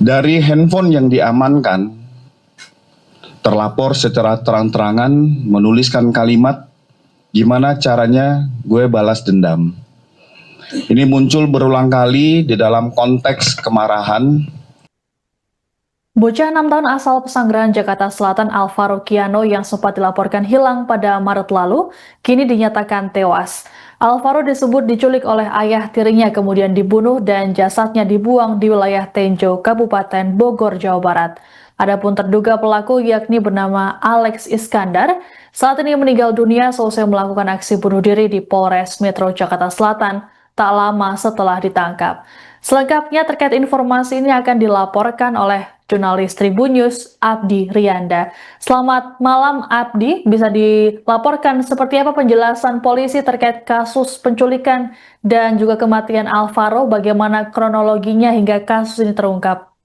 Dari handphone yang diamankan, terlapor secara terang-terangan menuliskan kalimat, "Gimana caranya gue balas dendam?" Ini muncul berulang kali di dalam konteks kemarahan. Bocah 6 tahun asal Pesanggerahan, Jakarta Selatan, Alvaro Kiano, yang sempat dilaporkan hilang pada Maret lalu, kini dinyatakan tewas. Alvaro disebut diculik oleh ayah tirinya, kemudian dibunuh dan jasadnya dibuang di wilayah Tenjo, Kabupaten Bogor, Jawa Barat. Adapun terduga pelaku, yakni bernama Alex Iskandar, saat ini meninggal dunia selesai melakukan aksi bunuh diri di Polres Metro Jakarta Selatan tak lama setelah ditangkap. Selengkapnya terkait informasi ini akan dilaporkan oleh jurnalis Tribunnews Abdi Rianda. Selamat malam Abdi, bisa dilaporkan seperti apa penjelasan polisi terkait kasus penculikan dan juga kematian Alvaro, bagaimana kronologinya hingga kasus ini terungkap?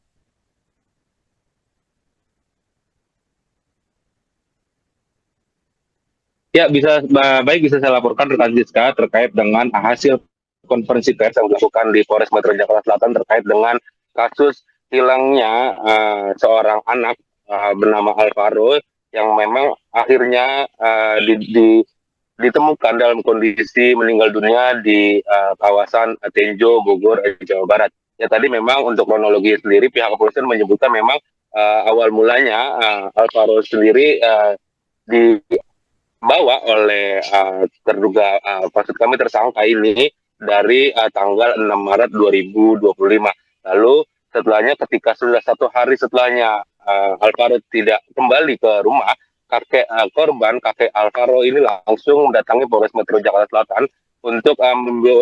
Ya, bisa saya laporkan rekan Siska terkait dengan hasil konferensi pers yang dilakukan di Polres Metro Jakarta Selatan terkait dengan kasus hilangnya seorang anak bernama Alvaro yang memang akhirnya ditemukan dalam kondisi meninggal dunia di kawasan Tenjo, Bogor, Jawa Barat. Ya, tadi memang untuk kronologi sendiri pihak kepolisian menyebutkan memang awal mulanya Alvaro sendiri di bawa oleh terduga maksud kami tersangka ini dari tanggal 6 Maret 2025. Lalu setelahnya ketika sudah 1 hari setelahnya Alvaro tidak kembali ke rumah, kakek korban, kakek Alvaro ini langsung mendatangi Polres Metro Jakarta Selatan untuk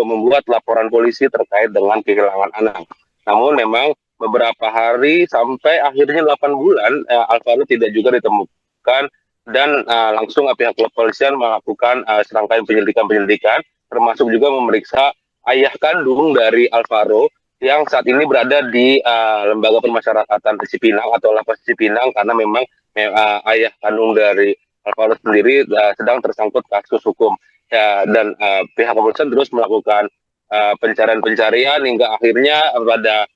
membuat laporan polisi terkait dengan kehilangan anak. Namun memang beberapa hari sampai akhirnya 8 bulan Alvaro tidak juga ditemukan dan langsung pihak kepolisian melakukan serangkaian penyelidikan termasuk juga memeriksa ayah kandung dari Alvaro yang saat ini berada di Lembaga Pemasyarakatan Cipinang atau Lapas Cipinang karena memang ayah kandung dari Alvaro sendiri sedang tersangkut kasus hukum ya, dan pihak kepolisian terus melakukan pencarian hingga akhirnya pada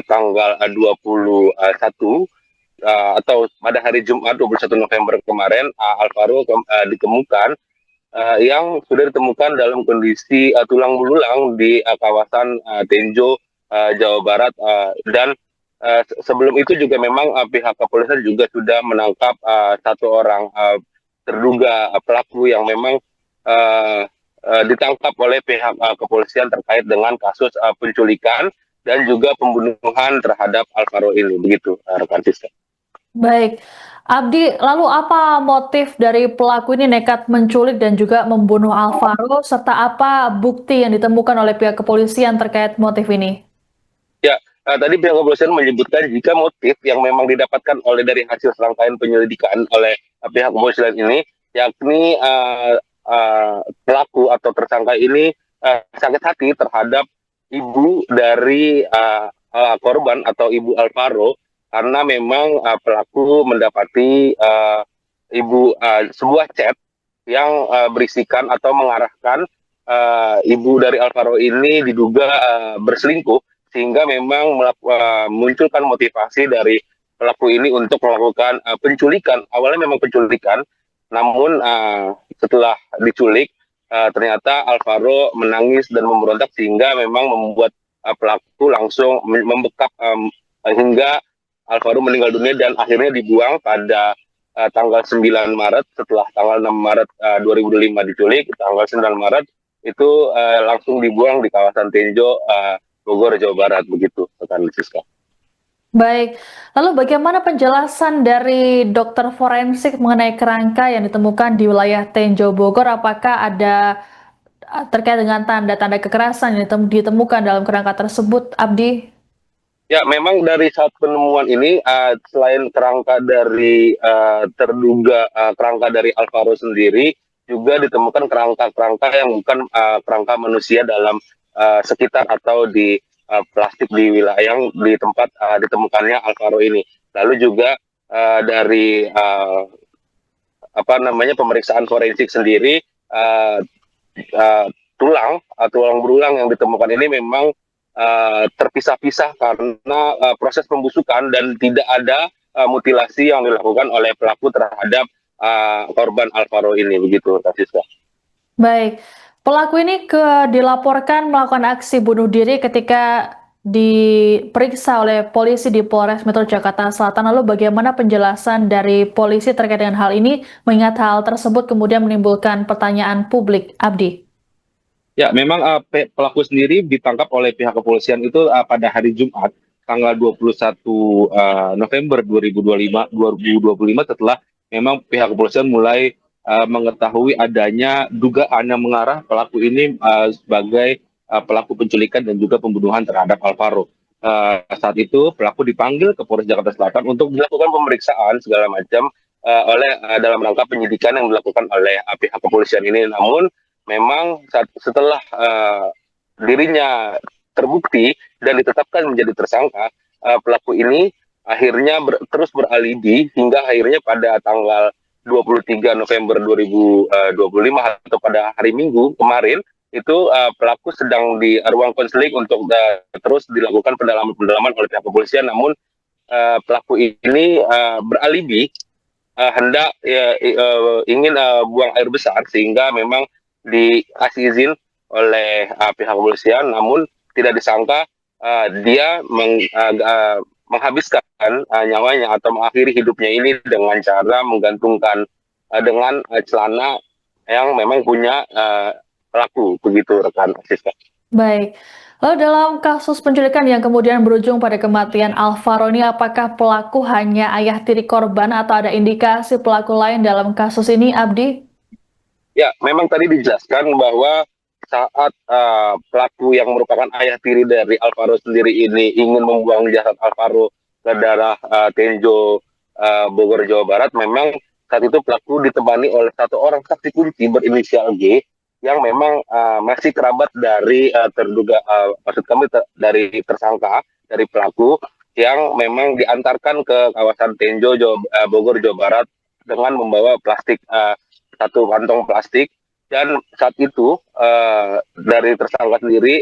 tanggal 21 atau pada hari Jumat 21 November kemarin Alvaro ditemukan yang sudah ditemukan dalam kondisi tulang belulang di kawasan Tenjo, Jawa Barat dan sebelum itu juga memang pihak kepolisian juga sudah menangkap satu orang terduga pelaku yang memang ditangkap oleh pihak kepolisian terkait dengan kasus penculikan dan juga pembunuhan terhadap Alvaro ini, begitu rekan Siska. Baik, Abdi, lalu apa motif dari pelaku ini nekat menculik dan juga membunuh Alvaro, serta apa bukti yang ditemukan oleh pihak kepolisian terkait motif ini? Ya, tadi pihak kepolisian menyebutkan jika motif yang memang didapatkan oleh dari hasil serangkaian penyelidikan oleh pihak kepolisian ini, yakni pelaku atau tersangka ini sakit hati terhadap ibu dari korban atau ibu Alvaro karena memang pelaku mendapati sebuah chat yang berisikan atau mengarahkan ibu dari Alvaro ini diduga berselingkuh sehingga memang munculkan motivasi dari pelaku ini untuk melakukan penculikan. Awalnya memang penculikan, namun setelah diculik ternyata Alvaro menangis dan memberontak sehingga memang membuat pelaku langsung membekap hingga Alvaro meninggal dunia dan akhirnya dibuang pada tanggal 9 Maret setelah tanggal 6 Maret 2005 diculik, tanggal 9 Maret itu langsung dibuang di kawasan Tenjo, Bogor, Jawa Barat, begitu, rekan Siska. Baik, lalu bagaimana penjelasan dari dokter forensik mengenai kerangka yang ditemukan di wilayah Tenjo, Bogor? Apakah ada terkait dengan tanda-tanda kekerasan yang ditemukan dalam kerangka tersebut, Abdi? Ya, memang dari saat penemuan ini, selain kerangka dari terduga kerangka dari Alvaro sendiri, juga ditemukan kerangka-kerangka yang bukan kerangka manusia dalam sekitar atau di plastik di wilayah yang di tempat ditemukannya Alvaro ini. Lalu juga dari pemeriksaan forensik sendiri, tulang berulang yang ditemukan ini memang terpisah-pisah karena proses pembusukan dan tidak ada mutilasi yang dilakukan oleh pelaku terhadap korban Alvaro ini, begitu, Kak Siska. Baik, pelaku ini dilaporkan melakukan aksi bunuh diri ketika diperiksa oleh polisi di Polres Metro Jakarta Selatan. Lalu bagaimana penjelasan dari polisi terkait dengan hal ini, mengingat hal tersebut kemudian menimbulkan pertanyaan publik, Abdi? Ya, memang pelaku sendiri ditangkap oleh pihak kepolisian itu pada hari Jumat, tanggal 21 November 2025 setelah memang pihak kepolisian mulai mengetahui adanya dugaan yang mengarah pelaku ini sebagai pelaku penculikan dan juga pembunuhan terhadap Alvaro. Saat itu pelaku dipanggil ke Polres Jakarta Selatan untuk dilakukan pemeriksaan segala macam dalam rangka penyidikan yang dilakukan oleh pihak kepolisian ini. Namun memang setelah dirinya terbukti dan ditetapkan menjadi tersangka, pelaku ini akhirnya terus beralibi hingga akhirnya pada tanggal 23 November 2025 atau pada hari Minggu kemarin itu pelaku sedang di ruang konseling untuk terus dilakukan pendalaman oleh pihak kepolisian. Namun pelaku ini beralibi hendak ingin buang air besar sehingga memang dikasih izin oleh pihak kepolisian, namun tidak disangka dia menghabiskan nyawanya atau mengakhiri hidupnya ini dengan cara menggantungkan dengan celana yang memang punya pelaku, begitu rekan Siska. Baik, lalu dalam kasus penculikan yang kemudian berujung pada kematian Alvaro ini, apakah pelaku hanya ayah tiri korban atau ada indikasi pelaku lain dalam kasus ini, Abdi? Ya, memang tadi dijelaskan bahwa saat pelaku yang merupakan ayah tiri dari Alvaro sendiri ini ingin membuang jasad Alvaro ke daerah Tenjo, Bogor, Jawa Barat, memang saat itu pelaku ditemani oleh satu orang saksi kunci berinisial G yang memang masih kerabat dari dari tersangka, dari pelaku yang memang diantarkan ke kawasan Tenjo, Bogor, Jawa Barat dengan membawa plastik, satu kantong plastik. Dan saat itu dari tersangka sendiri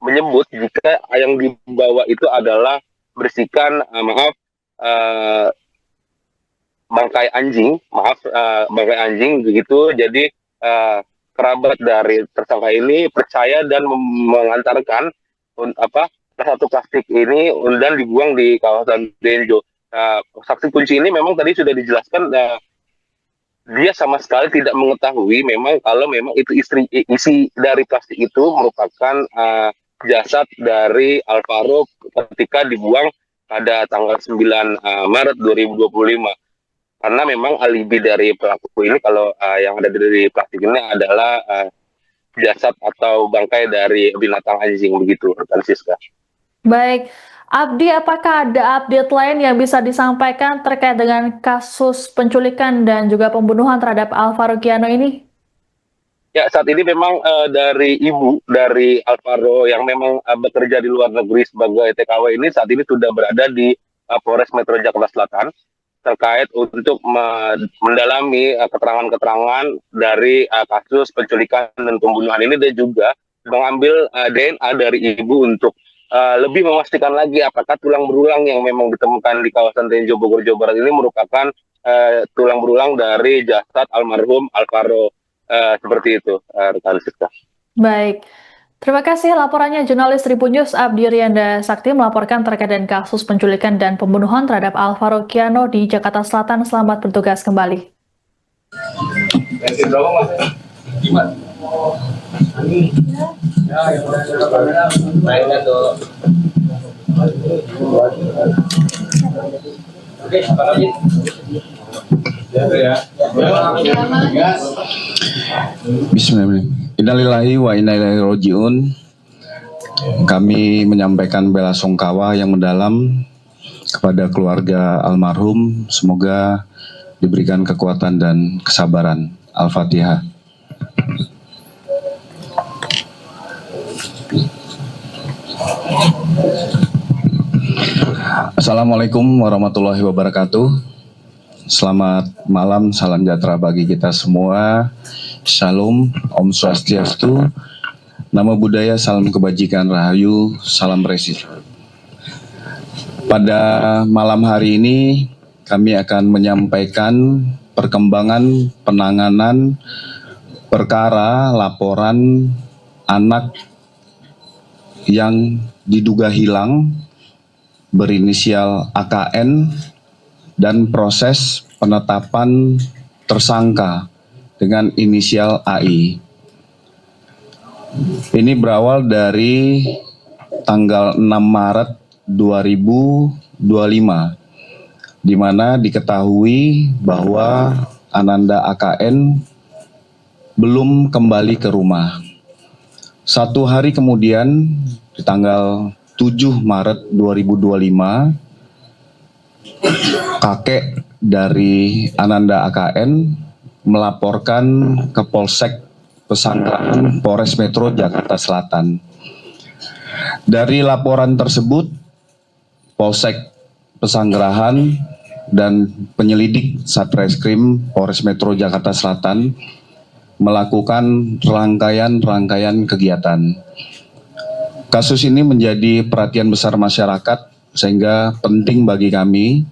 menyebut jika yang dibawa itu adalah berisikan bangkai anjing, bangkai anjing begitu. Jadi kerabat dari tersangka ini percaya dan mengantarkan satu plastik ini dan dibuang di kawasan Tenjo. Saksi kunci ini memang tadi sudah dijelaskan, dia sama sekali tidak mengetahui memang kalau memang itu isi dari plastik itu merupakan jasad dari Alvaro ketika dibuang pada tanggal 9 Maret 2025. Karena memang alibi dari pelaku ini kalau yang ada di plastik ini adalah jasad atau bangkai dari binatang anjing, begitu, rekan Siska. Baik, Abdi, apakah ada update lain yang bisa disampaikan terkait dengan kasus penculikan dan juga pembunuhan terhadap Alvaro Kiano ini? Ya, saat ini memang dari ibu dari Alvaro yang memang bekerja di luar negeri sebagai TKW ini saat ini sudah berada di Polres Metro Jakarta Selatan terkait untuk mendalami keterangan-keterangan dari kasus penculikan dan pembunuhan ini, dan juga mengambil DNA dari ibu untuk lebih memastikan lagi apakah tulang berulang yang memang ditemukan di kawasan Tenjo, Bogor, Jawa Barat ini merupakan tulang berulang dari jasad almarhum Alvaro, seperti itu, rekan Siska. Baik, terima kasih laporannya jurnalis Tribun News Abdi Rianda Sakti melaporkan terkait dengan kasus penculikan dan pembunuhan terhadap Alvaro Kiano di Jakarta Selatan. Selamat bertugas kembali. Bismillahirrahmanirrahim. Innalillahi wa inna ilaihi raji'un. Kami menyampaikan bela sungkawa yang mendalam kepada keluarga almarhum. Semoga diberikan kekuatan dan kesabaran. Al-Fatihah. Assalamualaikum warahmatullahi wabarakatuh. Selamat malam, salam sejahtera bagi kita semua. Shalom, Om Swastiastu. Namo Buddhaya, salam kebajikan, rahayu, salam presisi. Pada malam hari ini kami akan menyampaikan perkembangan penanganan perkara laporan anak yang diduga hilang berinisial AKN dan proses penetapan tersangka dengan inisial AI. Ini berawal dari tanggal 6 Maret 2025, di mana diketahui bahwa Ananda AKN belum kembali ke rumah. Satu hari kemudian, di tanggal 7 Maret 2025, kakek dari Ananda AKN melaporkan ke Polsek Pesanggerahan Polres Metro Jakarta Selatan. Dari laporan tersebut, Polsek Pesanggerahan dan penyelidik Satreskrim Polres Metro Jakarta Selatan melakukan rangkaian kegiatan. Kasus ini menjadi perhatian besar masyarakat, sehingga penting bagi kami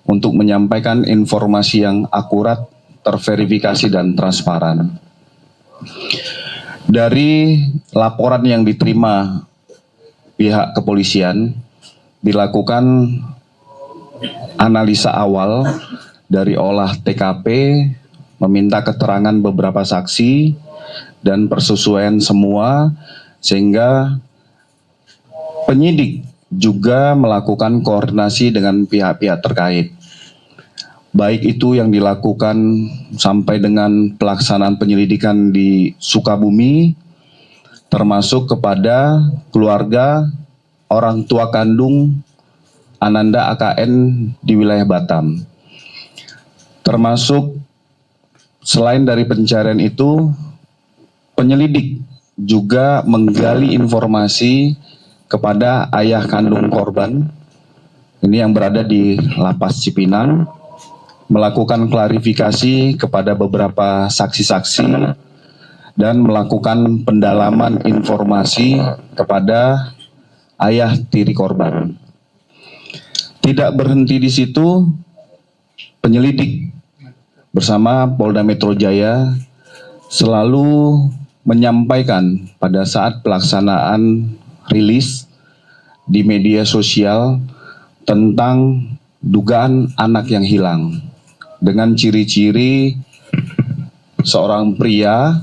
untuk menyampaikan informasi yang akurat, terverifikasi, dan transparan. Dari laporan yang diterima pihak kepolisian, dilakukan analisa awal dari olah TKP, meminta keterangan beberapa saksi, dan persesuaian semua, sehingga penyidik juga melakukan koordinasi dengan pihak-pihak terkait. Baik itu yang dilakukan sampai dengan pelaksanaan penyelidikan di Sukabumi, termasuk kepada keluarga orang tua kandung Ananda AKN di wilayah Batam. Termasuk selain dari pencarian itu, penyelidik juga menggali informasi kepada ayah kandung korban, ini yang berada di Lapas Cipinang, melakukan klarifikasi kepada beberapa saksi-saksi dan melakukan pendalaman informasi kepada ayah tiri korban. Tidak berhenti di situ, penyelidik bersama Polda Metro Jaya selalu menyampaikan pada saat pelaksanaan rilis di media sosial tentang dugaan anak yang hilang, dengan ciri-ciri seorang pria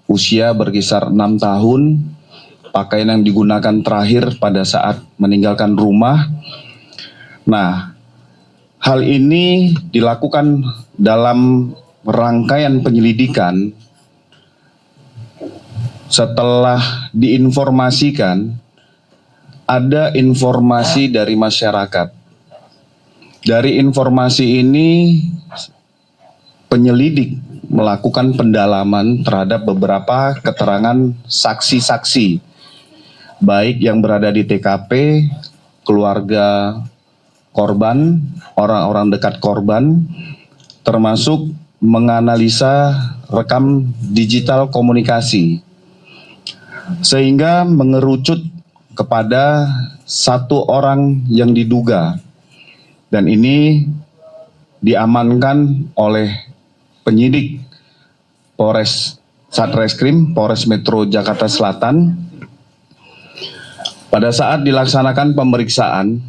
usia berkisar 6 tahun, pakaian yang digunakan terakhir pada saat meninggalkan rumah. Nah, hal ini dilakukan dalam rangkaian penyelidikan setelah diinformasikan ada informasi dari masyarakat. Dari informasi ini, penyelidik melakukan pendalaman terhadap beberapa keterangan saksi-saksi, baik yang berada di TKP, keluarga korban, orang-orang dekat korban, termasuk menganalisa rekam digital komunikasi, sehingga mengerucut kepada satu orang yang diduga, dan ini diamankan oleh penyidik Polres Satreskrim Polres Metro Jakarta Selatan. Pada saat dilaksanakan pemeriksaan,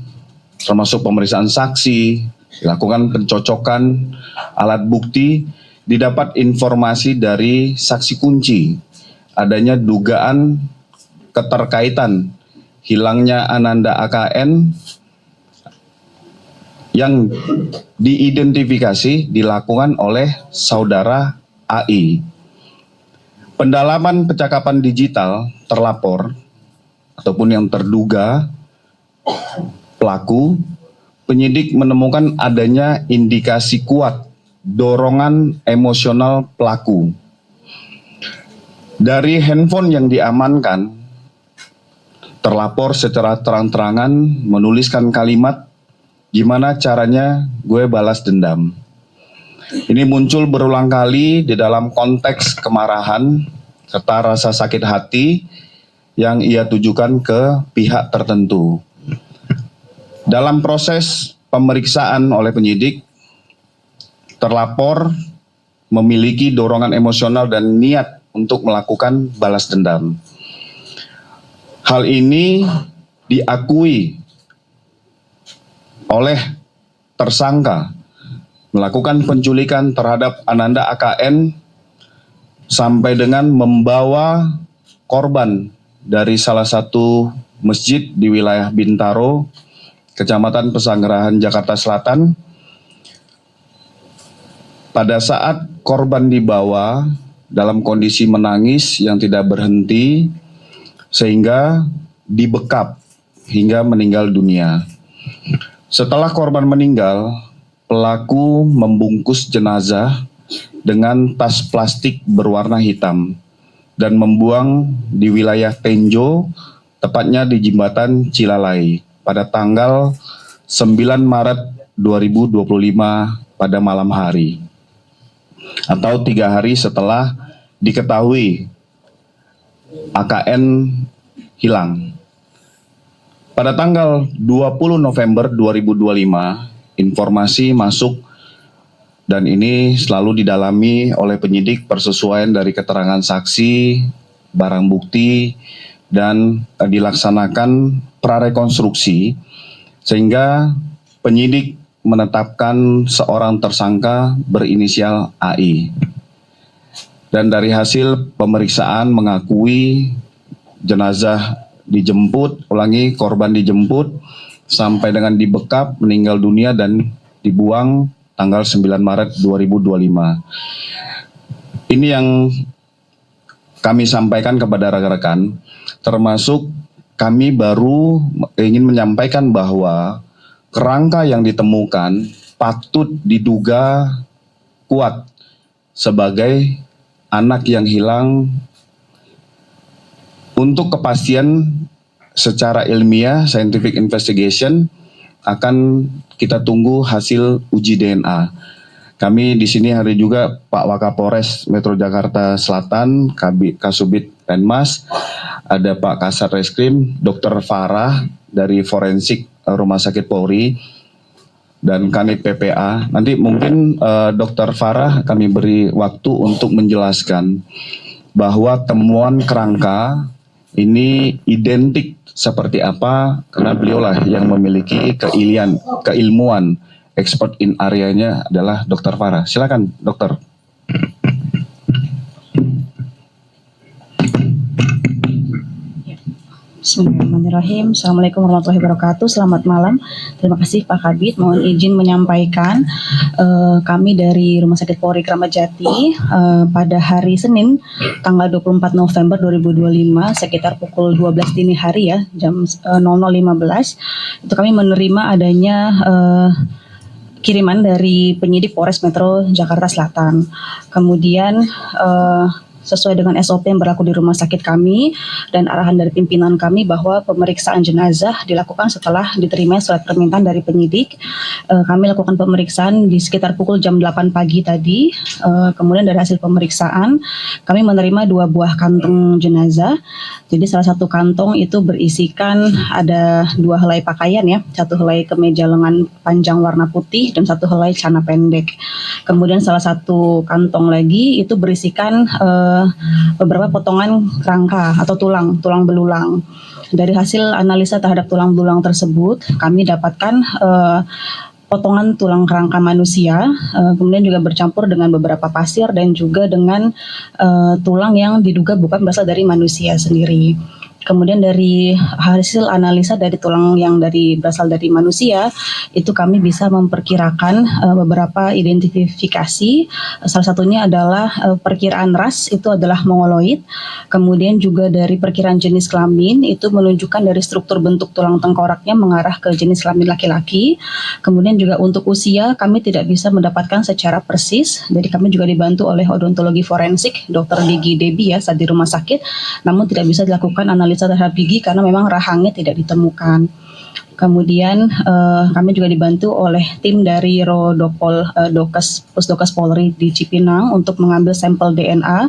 termasuk pemeriksaan saksi, dilakukan pencocokan alat bukti, didapat informasi dari saksi kunci adanya dugaan keterkaitan hilangnya Ananda AKN yang diidentifikasi dilakukan oleh saudara AI. Pendalaman percakapan digital terlapor ataupun yang terduga pelaku, penyidik menemukan adanya indikasi kuat dorongan emosional pelaku. Dari handphone yang diamankan, terlapor secara terang-terangan menuliskan kalimat, "Gimana caranya gue balas dendam?" Ini muncul berulang kali di dalam konteks kemarahan serta rasa sakit hati yang ia tujukan ke pihak tertentu. Dalam proses pemeriksaan oleh penyidik, terlapor memiliki dorongan emosional dan niat untuk melakukan balas dendam. Hal ini diakui oleh tersangka melakukan penculikan terhadap Ananda AKN sampai dengan membawa korban dari salah satu masjid di wilayah Bintaro, Kecamatan Pesanggerahan, Jakarta Selatan. Pada saat korban dibawa dalam kondisi menangis yang tidak berhenti, sehingga dibekap hingga meninggal dunia. Setelah korban meninggal, pelaku membungkus jenazah dengan tas plastik berwarna hitam dan membuang di wilayah Tenjo, tepatnya di Jembatan Cilalai pada tanggal 9 Maret 2025 pada malam hari, atau 3 hari setelah diketahui AKN hilang. Pada tanggal 20 November 2025, informasi masuk dan ini selalu didalami oleh penyidik persesuaian dari keterangan saksi, barang bukti, dan dilaksanakan prarekonstruksi sehingga penyidik menetapkan seorang tersangka berinisial AI. Dan dari hasil pemeriksaan mengakui jenazah dijemput, korban dijemput sampai dengan dibekap, meninggal dunia dan dibuang tanggal 9 Maret 2025. Ini yang kami sampaikan kepada rekan-rekan, termasuk kami baru ingin menyampaikan bahwa kerangka yang ditemukan patut diduga kuat sebagai anak yang hilang. Untuk kepastian secara ilmiah, scientific investigation, akan kita tunggu hasil uji DNA. Kami di sini hari juga Pak Wakapolres Metro Jakarta Selatan, Kasubit Penmas, ada Pak Kasat Reskrim, Dr. Farah dari Forensik Rumah Sakit Polri, dan Kanit PPA. Nanti mungkin Dr. Farah kami beri waktu untuk menjelaskan bahwa temuan kerangka ini identik seperti apa, karena beliaulah yang memiliki keilmuan, expert in areanya adalah Dr. Farah. Silakan, Dokter. Bismillahirrahmanirrahim. Assalamualaikum warahmatullahi wabarakatuh. Selamat malam. Terima kasih Pak Kabid. Mohon izin menyampaikan kami dari Rumah Sakit Polri Kramat Jati pada hari Senin tanggal 24 November 2025 sekitar pukul 12 dini hari ya, jam 00.15 itu kami menerima adanya kiriman dari penyidik Polres Metro Jakarta Selatan. Kemudian sesuai dengan SOP yang berlaku di rumah sakit kami dan arahan dari pimpinan kami bahwa pemeriksaan jenazah dilakukan setelah diterima surat permintaan dari penyidik. Kami lakukan pemeriksaan di sekitar pukul jam 8 pagi tadi. Kemudian dari hasil pemeriksaan kami menerima 2 buah kantong jenazah. Jadi salah satu kantong itu berisikan ada 2 helai pakaian ya, 1 helai kemeja lengan panjang warna putih dan 1 helai celana pendek. Kemudian salah satu kantong lagi itu berisikan beberapa potongan kerangka atau tulang belulang. Dari hasil analisa terhadap tulang belulang tersebut, kami dapatkan potongan tulang kerangka manusia, kemudian juga bercampur dengan beberapa pasir dan juga dengan tulang yang diduga bukan berasal dari manusia sendiri. Kemudian dari hasil analisa dari tulang yang berasal dari manusia, itu kami bisa memperkirakan beberapa identifikasi. Salah satunya adalah perkiraan ras itu adalah mongoloid. Kemudian juga dari perkiraan jenis kelamin itu menunjukkan dari struktur bentuk tulang tengkoraknya mengarah ke jenis kelamin laki-laki. Kemudian juga untuk usia kami tidak bisa mendapatkan secara persis. Jadi kami juga dibantu oleh odontologi forensik Dr. Gigi Debi ya saat di rumah sakit. Namun tidak bisa dilakukan analisa terhadap gigi karena memang rahangnya tidak ditemukan. Kemudian kami juga dibantu oleh tim dari Rodopol Pusdokes Polri di Cipinang untuk mengambil sampel DNA.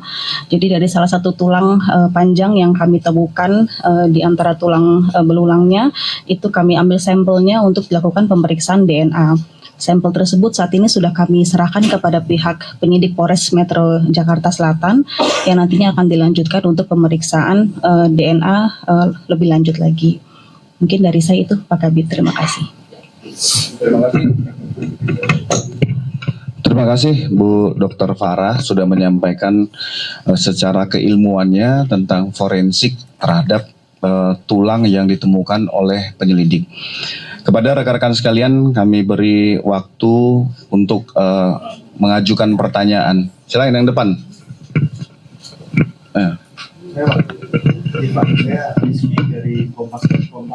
Jadi dari salah satu tulang panjang yang kami temukan di antara tulang belulangnya, itu kami ambil sampelnya untuk dilakukan pemeriksaan DNA. Sampel tersebut saat ini sudah kami serahkan kepada pihak penyidik Polres Metro Jakarta Selatan yang nantinya akan dilanjutkan untuk pemeriksaan DNA lebih lanjut lagi. Mungkin dari saya itu, Pak Kabid. Terima kasih. Terima kasih Bu Dr. Farah sudah menyampaikan secara keilmuannya tentang forensik terhadap tulang yang ditemukan oleh penyelidik. Kepada rekan-rekan sekalian, kami beri waktu untuk mengajukan pertanyaan. Silakan yang depan. Saya Rizky dari Kompas.com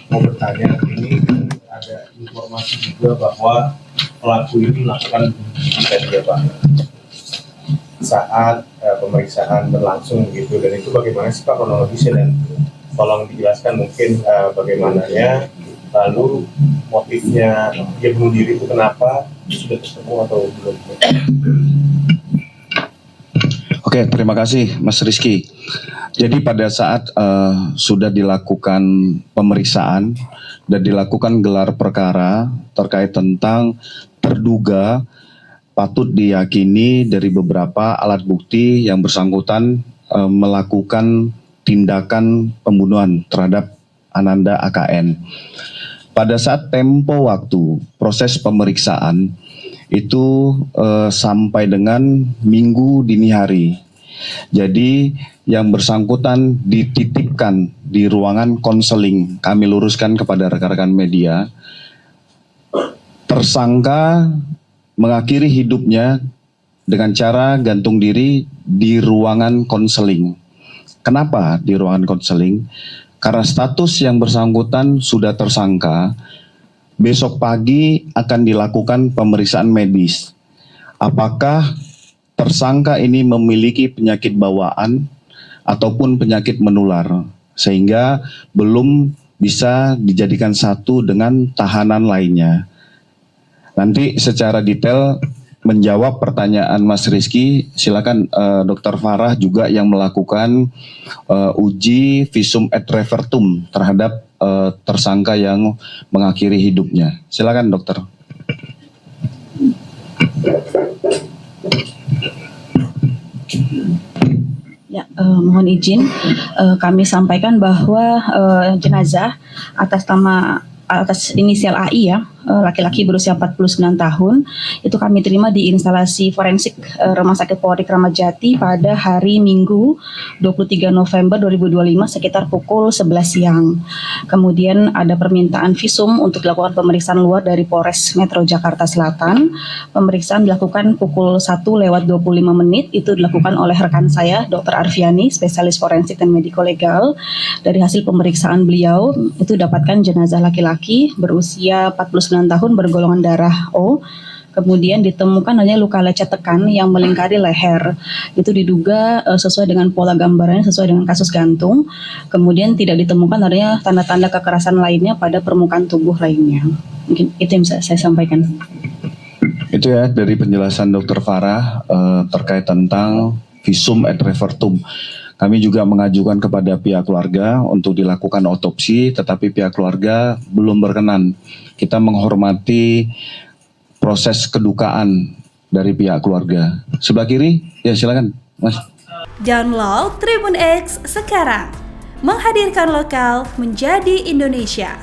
mau bertanya, ini ada informasi juga bahwa pelaku ini melakukan tadi ya Pak saat pemeriksaan berlangsung gitu, dan itu bagaimana sih Pak kronologisnya, dan tolong dijelaskan mungkin bagaimananya, lalu motifnya dia bunuh diri itu kenapa, sudah ketemu atau belum? Oke, terima kasih Mas Rizky. Jadi pada saat sudah dilakukan pemeriksaan dan dilakukan gelar perkara terkait tentang terduga patut diyakini dari beberapa alat bukti yang bersangkutan melakukan tindakan pembunuhan terhadap Ananda AKN. Pada saat tempo waktu proses pemeriksaan itu sampai dengan Minggu dini hari. Jadi yang bersangkutan dititipkan di ruangan konseling. Kami luruskan kepada rekan-rekan media. Tersangka mengakhiri hidupnya dengan cara gantung diri di ruangan konseling. Kenapa di ruangan konseling? Karena status yang bersangkutan sudah tersangka. Besok pagi akan dilakukan pemeriksaan medis. Apakah tersangka ini memiliki penyakit bawaan ataupun penyakit menular, sehingga belum bisa dijadikan satu dengan tahanan lainnya. Nanti secara detail menjawab pertanyaan Mas Rizky, silakan Dr. Farah juga yang melakukan uji visum et repertum terhadap tersangka yang mengakhiri hidupnya. Silakan dokter. Ya, mohon izin kami sampaikan bahwa jenazah atas inisial AI ya, laki-laki berusia 49 tahun, itu kami terima di instalasi forensik Rumah Sakit Polri Kramat Jati pada hari Minggu 23 November 2025 sekitar pukul 11 siang. Kemudian ada permintaan visum untuk dilakukan pemeriksaan luar dari Polres Metro Jakarta Selatan. Pemeriksaan dilakukan pukul 1:25 itu dilakukan oleh rekan saya, Dr. Arfiani, spesialis forensik dan mediko-legal. Dari hasil pemeriksaan beliau, itu dapatkan jenazah laki-laki berusia 49 tahun bergolongan darah O. Kemudian ditemukan adanya luka lecet tekan yang melingkari leher. Itu diduga sesuai dengan pola gambarannya, sesuai dengan kasus gantung. Kemudian tidak ditemukan adanya tanda-tanda kekerasan lainnya pada permukaan tubuh lainnya. Mungkin itu yang bisa saya sampaikan. Itu ya dari penjelasan Dr. Farah terkait tentang visum et repertum. Kami juga mengajukan kepada pihak keluarga untuk dilakukan otopsi, tetapi pihak keluarga belum berkenan. Kita menghormati proses kedukaan dari pihak keluarga. Sebelah kiri, ya silakan, Mas. Download Tribun X sekarang, menghadirkan lokal menjadi Indonesia.